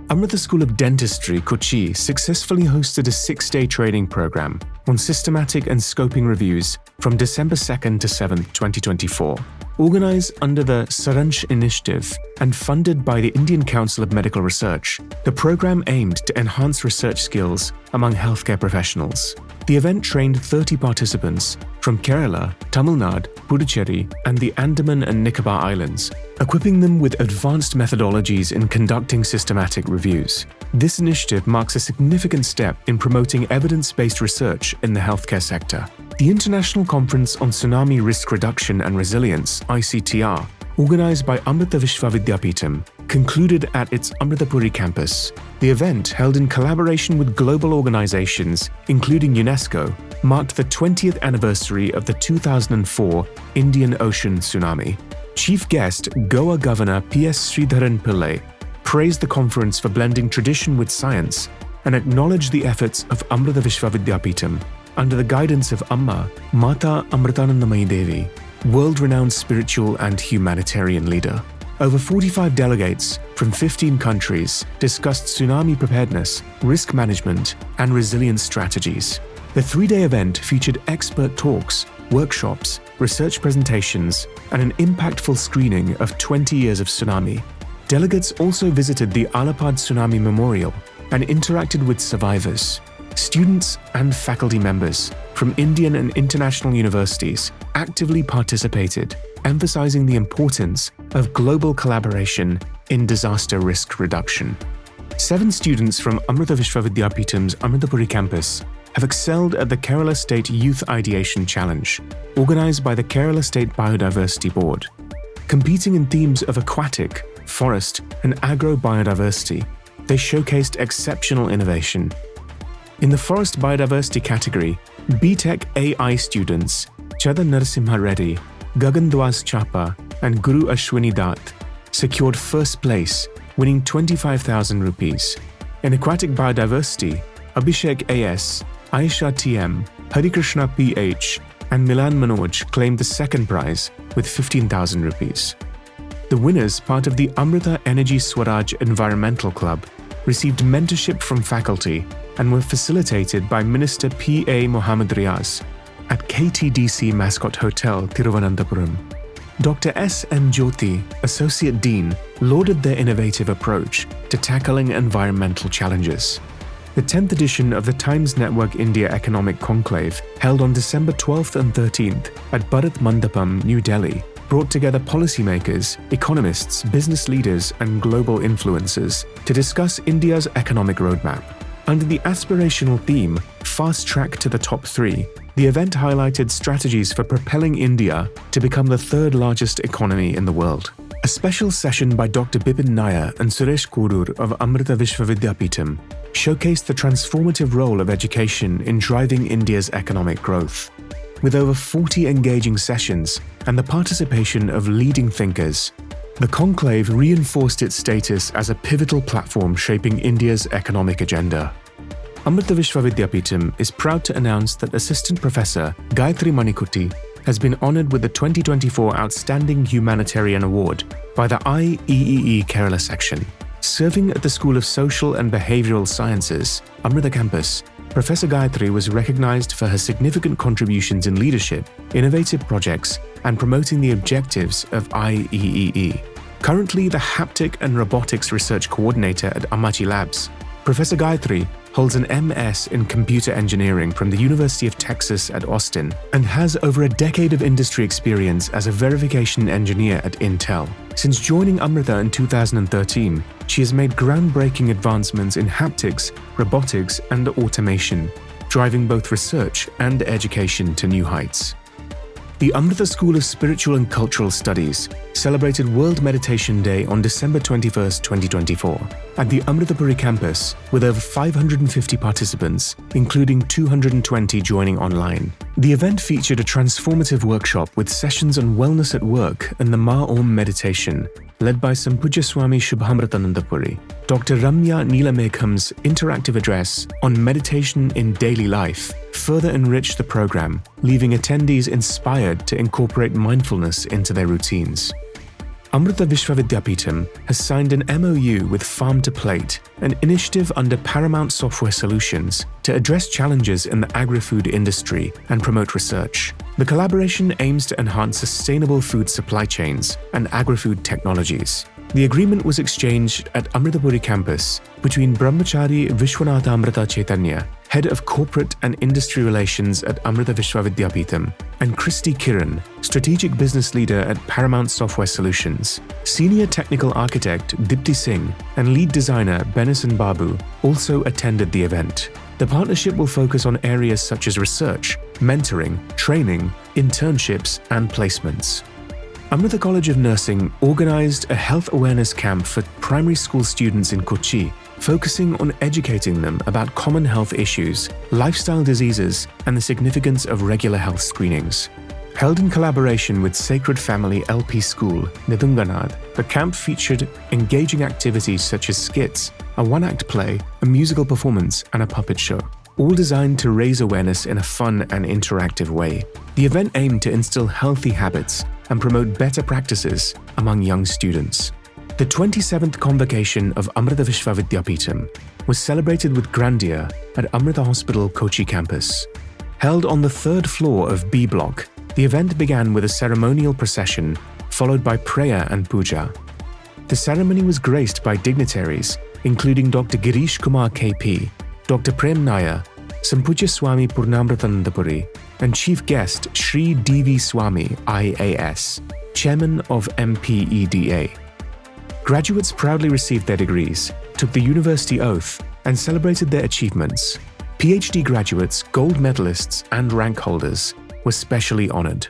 Amrita School of Dentistry, Kochi, successfully hosted a 6-day training program on systematic and scoping reviews from December 2nd to 7th, 2024. Organized under the Saransh Initiative and funded by the Indian Council of Medical Research, the program aimed to enhance research skills among healthcare professionals. The event trained 30 participants from Kerala, Tamil Nadu, Puducherry, and the Andaman and Nicobar Islands, equipping them with advanced methodologies in conducting systematic reviews. This initiative marks a significant step in promoting evidence-based research in the healthcare sector. The International Conference on Tsunami Risk Reduction and Resilience, ICTR, organized by Amrita Vishwa Vidyapeetham, concluded at its Amritapuri campus. The event, held in collaboration with global organizations, including UNESCO, marked the 20th anniversary of the 2004 Indian Ocean tsunami. Chief guest, Goa Governor P.S. Sridharan Pillai, praised the conference for blending tradition with science and acknowledged the efforts of Amrita Vishwa Vidyapeetham under the guidance of Amma, Mata Amritanandamayi Devi, world-renowned spiritual and humanitarian leader. Over 45 delegates from 15 countries discussed tsunami preparedness, risk management, and resilience strategies. The 3-day event featured expert talks, workshops, research presentations, and an impactful screening of 20 years of tsunami. Delegates also visited the Alapad Tsunami Memorial and interacted with survivors. Students and faculty members from Indian and international universities actively participated, emphasizing the importance of global collaboration in disaster risk reduction. 7 students from Amrita Vishwa Vidyapeetham's Amritapuri campus have excelled at the Kerala State Youth Ideation Challenge, organized by the Kerala State Biodiversity Board. Competing in themes of aquatic, forest, and agro-biodiversity, they showcased exceptional innovation. In the forest biodiversity category, BTech AI students Chadan Narasimha Reddy, Gagan Dwas Chapa, and Guru Ashwini Datt secured first place, winning 25,000 rupees. In aquatic biodiversity, Abhishek AS, Aisha TM, Harikrishna PH, and Milan Manoj claimed the second prize with 15,000 rupees. The winners, part of the Amrita Energy Swaraj Environmental Club, received mentorship from faculty and were facilitated by Minister P.A. Mohammad Riaz at KTDC Mascot Hotel, Thiruvananthapuram. Dr. S.N. Jyoti, Associate Dean, lauded their innovative approach to tackling environmental challenges. The 10th edition of the Times Network India Economic Conclave, held on December 12th and 13th at Bharat Mandapam, New Delhi, brought together policymakers, economists, business leaders, and global influencers to discuss India's economic roadmap. Under the aspirational theme, Fast Track to the Top 3, the event highlighted strategies for propelling India to become the 3rd largest economy in the world. A special session by Dr. Bipin Nair and Suresh Kodur of Amrita Vishwa Vidyapeetham showcased the transformative role of education in driving India's economic growth. With over 40 engaging sessions and the participation of leading thinkers, the conclave reinforced its status as a pivotal platform shaping India's economic agenda. Amrita Vishwa Vidyapeetham is proud to announce that Assistant Professor Gayatri Manikutty has been honored with the 2024 Outstanding Humanitarian Award by the IEEE Kerala section. Serving at the School of Social and Behavioral Sciences, Amrita Campus, Professor Gayatri was recognized for her significant contributions in leadership, innovative projects, and promoting the objectives of IEEE. Currently the Haptic and Robotics Research Coordinator at Amachi Labs, Professor Gayatri holds an MS in Computer Engineering from the University of Texas at Austin and has over a decade of industry experience as a verification engineer at Intel. Since joining Amrita in 2013, she has made groundbreaking advancements in haptics, robotics, and automation, driving both research and education to new heights. The Amrita School of Spiritual and Cultural Studies celebrated World Meditation Day on December 21, 2024, at the Amritapuri campus with over 550 participants, including 220 joining online. The event featured a transformative workshop with sessions on wellness at work and the Ma Om meditation, led by Sampujya Swami Shubhamritanandapuri. Dr. Ramya Neelamekham's interactive address on meditation in daily life further enriched the program, leaving attendees inspired to incorporate mindfulness into their routines. Amrita Vishwa Vidyapeetham has signed an MOU with Farm to Plate, an initiative under Paramount Software Solutions to address challenges in the agri-food industry and promote research. The collaboration aims to enhance sustainable food supply chains and agri-food technologies. The agreement was exchanged at Amritapuri campus between Brahmachari Vishwanatha Amrita Chaitanya, Head of Corporate and Industry Relations at Amrita Vishwa Vidyapeetham, and Christy Kiran, Strategic Business Leader at Paramount Software Solutions. Senior Technical Architect Dipti Singh and Lead Designer Benison Babu also attended the event. The partnership will focus on areas such as research, mentoring, training, internships, and placements. Amrita College of Nursing organized a health awareness camp for primary school students in Kochi, focusing on educating them about common health issues, lifestyle diseases, and the significance of regular health screenings. Held in collaboration with Sacred Family LP School, Nedunganad, the camp featured engaging activities such as skits, a one-act play, a musical performance, and a puppet show, all designed to raise awareness in a fun and interactive way. The event aimed to instill healthy habits and promote better practices among young students. The 27th Convocation of Amrita Vishwa Vidyapeetham was celebrated with grandeur at Amrita Hospital Kochi campus. Held on the third floor of B Block, the event began with a ceremonial procession followed by prayer and puja. The ceremony was graced by dignitaries including Dr. Girish Kumar KP, Dr. Prem Nair, Sampujya Swami Purnamritanandapuri, and chief guest Sri D.V. Swami IAS, Chairman of MPEDA. Graduates proudly received their degrees, took the university oath, and celebrated their achievements. PhD graduates, gold medalists, and rank holders were specially honored.